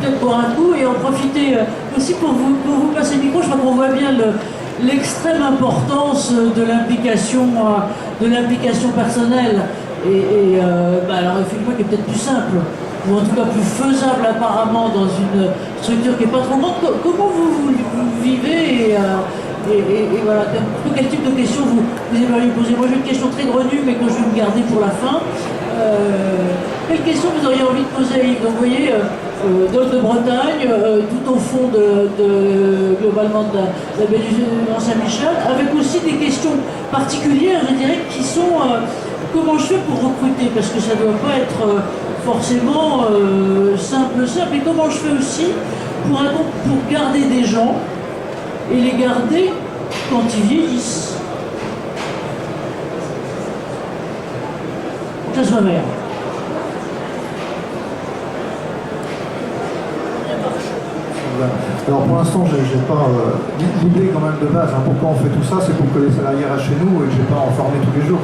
peut-être boire un coup et en profiter aussi pour vous passer le micro. Je crois qu'on voit bien l'extrême importance de l'implication personnelle. Alors effectivement, qui est peut-être plus simple, ou en tout cas plus faisable apparemment dans une structure qui n'est pas trop grande. Comment vous vivez et voilà, quel type de questions vous aimeriez poser? Moi j'ai une question très grenue mais que je vais me garder pour la fin. Quelle question vous auriez envie de poser à Yves? Donc vous voyez, de Bretagne, tout au fond globalement de la baie du Mont-Saint-Michel, avec aussi des questions particulières, je dirais, qui sont comment je fais pour recruter? Parce que ça ne doit pas être forcément simple, et comment je fais aussi pour garder des gens et les garder quand ils vieillissent. Que ça soit vert. Alors pour l'instant, j'ai pas l'idée quand même de base. Pourquoi on fait tout ça? C'est pour que les salariés restent chez nous et que j'ai pas en former tous les jours.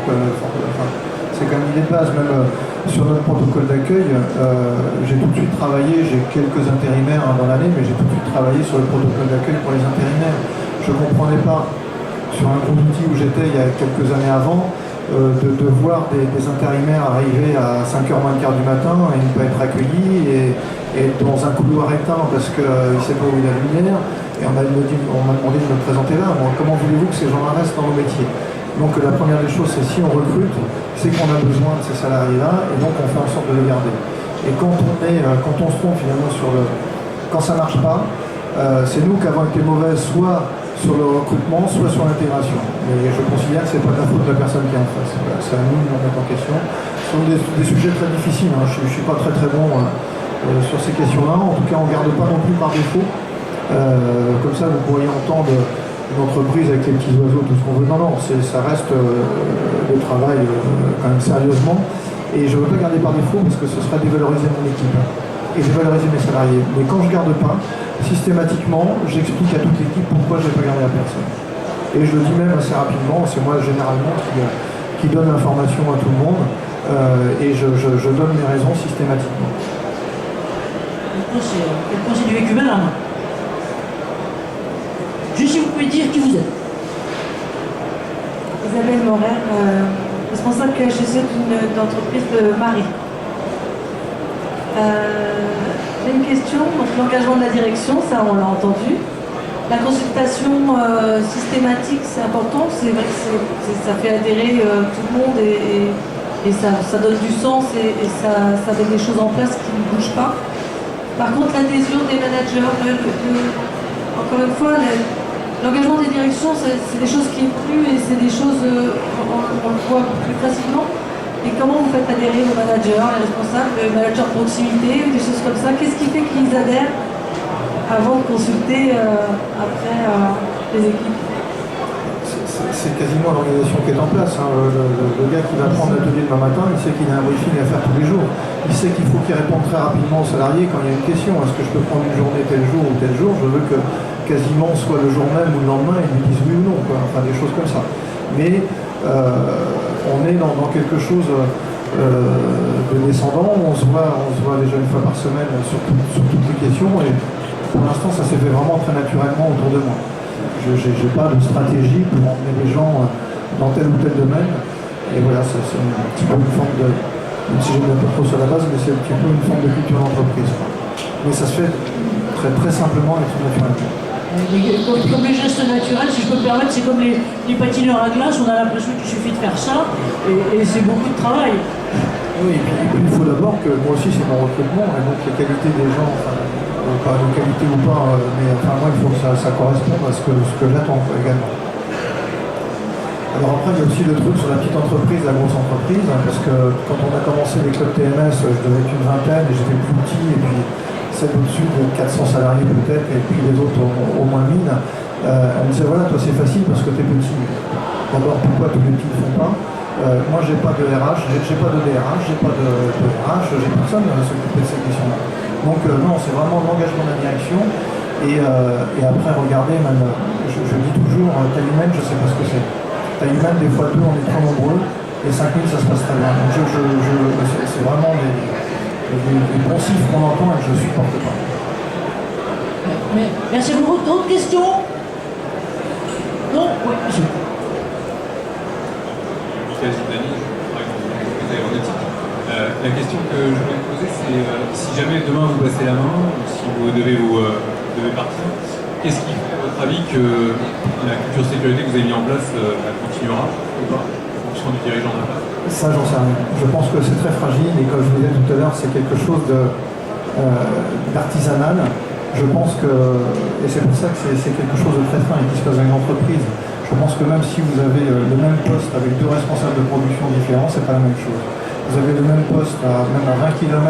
C'est quand même l'idée de base. Même sur notre protocole d'accueil, j'ai tout de suite travaillé. J'ai quelques intérimaires dans l'année, mais j'ai tout de suite travaillé sur le protocole d'accueil pour les intérimaires. Je ne comprenais pas sur un groupe d'outils où j'étais il y a quelques années avant de voir des intérimaires arriver à 5h moins le quart du matin et ne pas être accueillis et dans un couloir éteint parce qu'il ne sait pas où il y a la lumière, et on m'a demandé de me présenter là. Bon, comment voulez-vous que ces gens-là restent dans nos métiers? Donc la première des choses, c'est si on recrute, c'est qu'on a besoin de ces salariés-là, et donc on fait en sorte de les garder. Et quand on se trompe finalement quand ça ne marche pas, c'est nous qui avons été mauvais soit sur le recrutement, soit sur l'intégration. Mais je considère que ce n'est pas la faute de la personne qui est en face. Voilà, c'est à nous de nous remettre en question. Ce sont des sujets très difficiles, hein. Je ne suis pas très bon sur ces questions-là. En tout cas, on ne garde pas non plus par défaut. Comme ça, vous pourriez entendre une entreprise avec les petits oiseaux, tout ce qu'on veut. Non, ça reste le travail quand même sérieusement. Et je ne veux pas garder par défaut parce que ce serait dévaloriser mon équipe et dévaloriser mes salariés. Mais quand je ne garde pas, systématiquement, j'explique à toute l'équipe pourquoi je n'ai pas gardé la personne. Et je le dis même assez rapidement, c'est moi généralement qui donne l'information à tout le monde et je donne mes raisons systématiquement. Quel conseil du vécu, madame? Juste si vous pouvez dire qui vous êtes. Isabelle Moret, responsable KHSE d'une entreprise de Marie. J'ai une question, donc l'engagement de la direction, ça on l'a entendu. La consultation systématique, c'est important, c'est vrai que ça fait adhérer tout le monde et ça donne du sens et ça met des choses en place qui ne bougent pas. Par contre, l'adhésion des managers, encore une fois, l'engagement des directions, c'est des choses qui évoluent et c'est des choses, on le voit plus facilement. Et comment vous faites adhérer aux managers, les responsables, les managers de proximité, ou des choses comme ça? Qu'est-ce qui fait qu'ils adhèrent avant de consulter après les équipes? C'est quasiment l'organisation qui est en place. Hein. Le gars qui va prendre l'atelier demain matin, il sait qu'il a un briefing à faire tous les jours. Il sait qu'il faut qu'il réponde très rapidement aux salariés quand il y a une question. Est-ce que je peux prendre une journée tel jour ou tel jour? Je veux que quasiment soit le jour même ou le lendemain, ils lui disent oui ou non, quoi. Enfin des choses comme ça. Mais on est dans quelque chose de descendant. On se voit déjà une fois par semaine sur toutes les questions. Et pour l'instant, ça s'est fait vraiment très naturellement autour de moi. Je n'ai pas de stratégie pour emmener les gens dans tel ou tel domaine. Et voilà, c'est un petit peu une forme de, même si je ne pas trop sur la base, mais c'est un petit peu une forme de culture d'entreprise. Mais ça se fait très, très simplement et tout naturellement. Comme les gestes naturels, si je peux me permettre, c'est comme les patineurs à glace, on a l'impression qu'il suffit de faire ça, et c'est beaucoup de travail. Oui, et puis il faut d'abord que, moi aussi c'est mon recrutement, et donc les qualités des gens, enfin, pas de qualité ou pas, mais enfin moi il faut que ça corresponde à ce que j'attends également. Alors après il y a aussi le truc sur la petite entreprise, la grosse entreprise, hein, parce que quand on a commencé les clubs TMS, je devais être une vingtaine, et j'étais plus petit, et puis celle au-dessus de 400 salariés peut-être, et puis les autres au moins 1000. On me disait voilà, toi c'est facile parce que tu es petit. D'abord, pourquoi tous les petits ne font pas? Moi j'ai pas de RH, j'ai pas de DRH, j'ai pas de RH, j'ai personne à s'occuper de ces questions-là. Donc non, c'est vraiment l'engagement de la direction. Et après, regardez, même, je dis toujours, taille humaine, je sais pas ce que c'est. Taille humaine, des fois 2, on est trop nombreux, et 5000, ça se passe très bien. Donc c'est vraiment les bons chiffres qu'on entend et que je ne supporte pas. Merci beaucoup. D'autres questions? Non? Oui, monsieur. Michael Zidani, je travaille dans l'entreprise aéronautique. La question que je voulais vous poser, c'est si jamais demain vous passez la main, ou si vous devez partir, qu'est-ce qui fait, à votre avis, que la culture sécurité que vous avez mis en place continuera ou pas, en fonction du dirigeant de la place? Ça, j'en sais rien. Je pense que c'est très fragile et comme je vous disais tout à l'heure, c'est quelque chose d'artisanal. Je pense que, et c'est pour ça que c'est quelque chose de très fin et qui se passe dans une entreprise. Je pense que même si vous avez le même poste avec deux responsables de production différents, c'est pas la même chose. Vous avez le même poste même à 20 km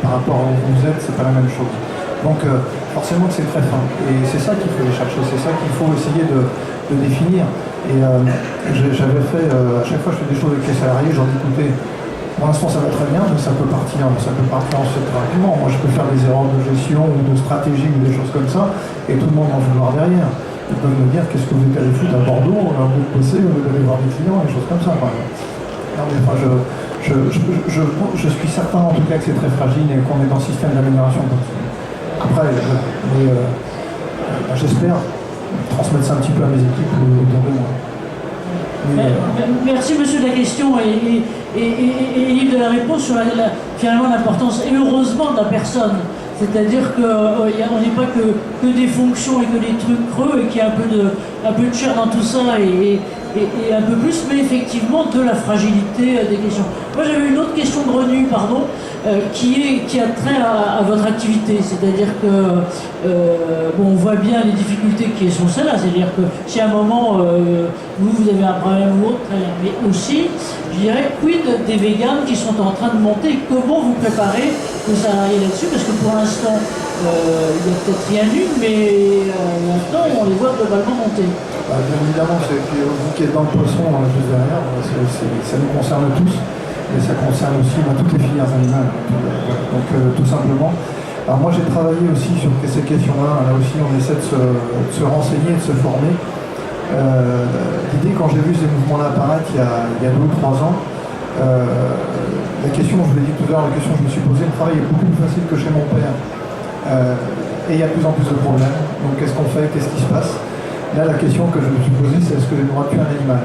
par rapport à où vous êtes, c'est pas la même chose. Donc forcément que c'est très fin. Et c'est ça qu'il faut aller chercher, c'est ça qu'il faut essayer de définir. Et j'avais fait, à chaque fois je fais des choses avec les salariés, j'en dis écoutez, pour l'instant ça va très bien, mais ça peut partir ensuite rapidement. Moi je peux faire des erreurs de gestion ou de stratégie ou des choses comme ça, et tout le monde en vouloir derrière. Ils peuvent me dire qu'est-ce que vous êtes allé foutre à Bordeaux, on a un bout de bosser, on est allé voir des clients, des choses comme ça. Par exemple. Non, mais enfin, je suis certain en tout cas que c'est très fragile et qu'on est dans le système d'amélioration continue. Après, j'espère transmettre ça un petit peu à mes équipes autour de moi. Merci monsieur de la question et Yves de la réponse sur finalement l'importance et heureusement de la personne. C'est-à-dire qu'on n'est pas que des fonctions et que des trucs creux et qu'il y a un peu de chair dans tout ça et un peu plus, mais effectivement de la fragilité des questions. Moi j'avais une autre question de Renu, pardon, qui a trait à votre activité, c'est-à-dire que on voit bien les difficultés qui sont celles-là, c'est-à-dire que si à un moment vous avez un problème ou autre, mais aussi, je dirais, quid des véganes qui sont en train de monter, comment vous préparez les salariés là-dessus, parce que pour l'instant, il n'y a peut-être rien eu, mais maintenant on les voit globalement monter. Bien évidemment, vous qui êtes dans le poisson, juste derrière, ça nous concerne tous, mais ça concerne aussi toutes les filières animales. Donc tout simplement. Alors moi j'ai travaillé aussi sur ces questions-là, là aussi on essaie de se renseigner, de se former. L'idée quand j'ai vu ces mouvements-là apparaître il y a 2 ou 3 ans, la question, je vous l'ai dit tout à l'heure, la question que je me suis posée, le travail est beaucoup plus facile que chez mon père. Et il y a de plus en plus de problèmes. Donc qu'est-ce qu'on fait, qu'est-ce qui se passe? Là, la question que je me suis posée, c'est est-ce que j'ai le droit de tuer un animal?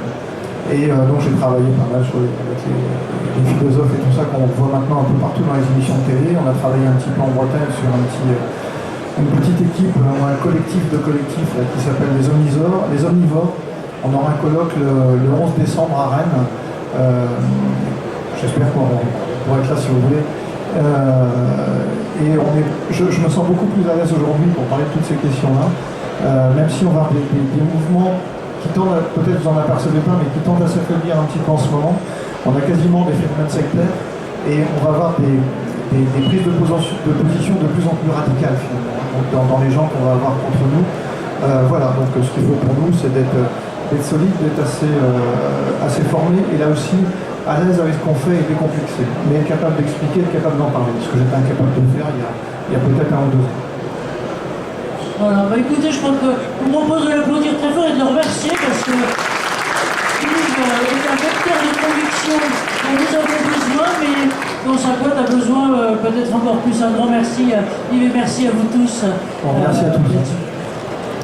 Et donc j'ai travaillé pas mal avec les philosophes et tout ça qu'on voit maintenant un peu partout dans les émissions de télé. On a travaillé un petit peu en Bretagne sur une petite équipe, un collectif de collectifs là, qui s'appelle les Omnivores. On aura un colloque le 11 décembre à Rennes. J'espère qu'on pourra être là si vous voulez. Et je me sens beaucoup plus à l'aise aujourd'hui pour parler de toutes ces questions-là. Même si on va avoir des mouvements qui tendent, peut-être vous en apercevez pas, mais qui tendent à s'affaiblir un petit peu en ce moment. On a quasiment des phénomènes sectaires et on va avoir des prises de position de plus en plus radicales finalement, donc dans les gens qu'on va avoir contre nous. Voilà, donc ce qu'il faut pour nous, c'est d'être solide, d'être assez formé et là aussi à l'aise avec ce qu'on fait et décomplexé, mais être capable d'expliquer, être capable d'en parler, ce que j'étais incapable de faire il y a peut-être 1 ou 2 ans. Voilà, écoutez, je crois que je vous propose de l'applaudir très fort et de le remercier parce que Yves est un vecteur de conviction dont nous avons besoin, mais dont sa boîte a besoin peut-être encore plus. Un grand merci Yves et merci à vous tous. Bon, merci à tous.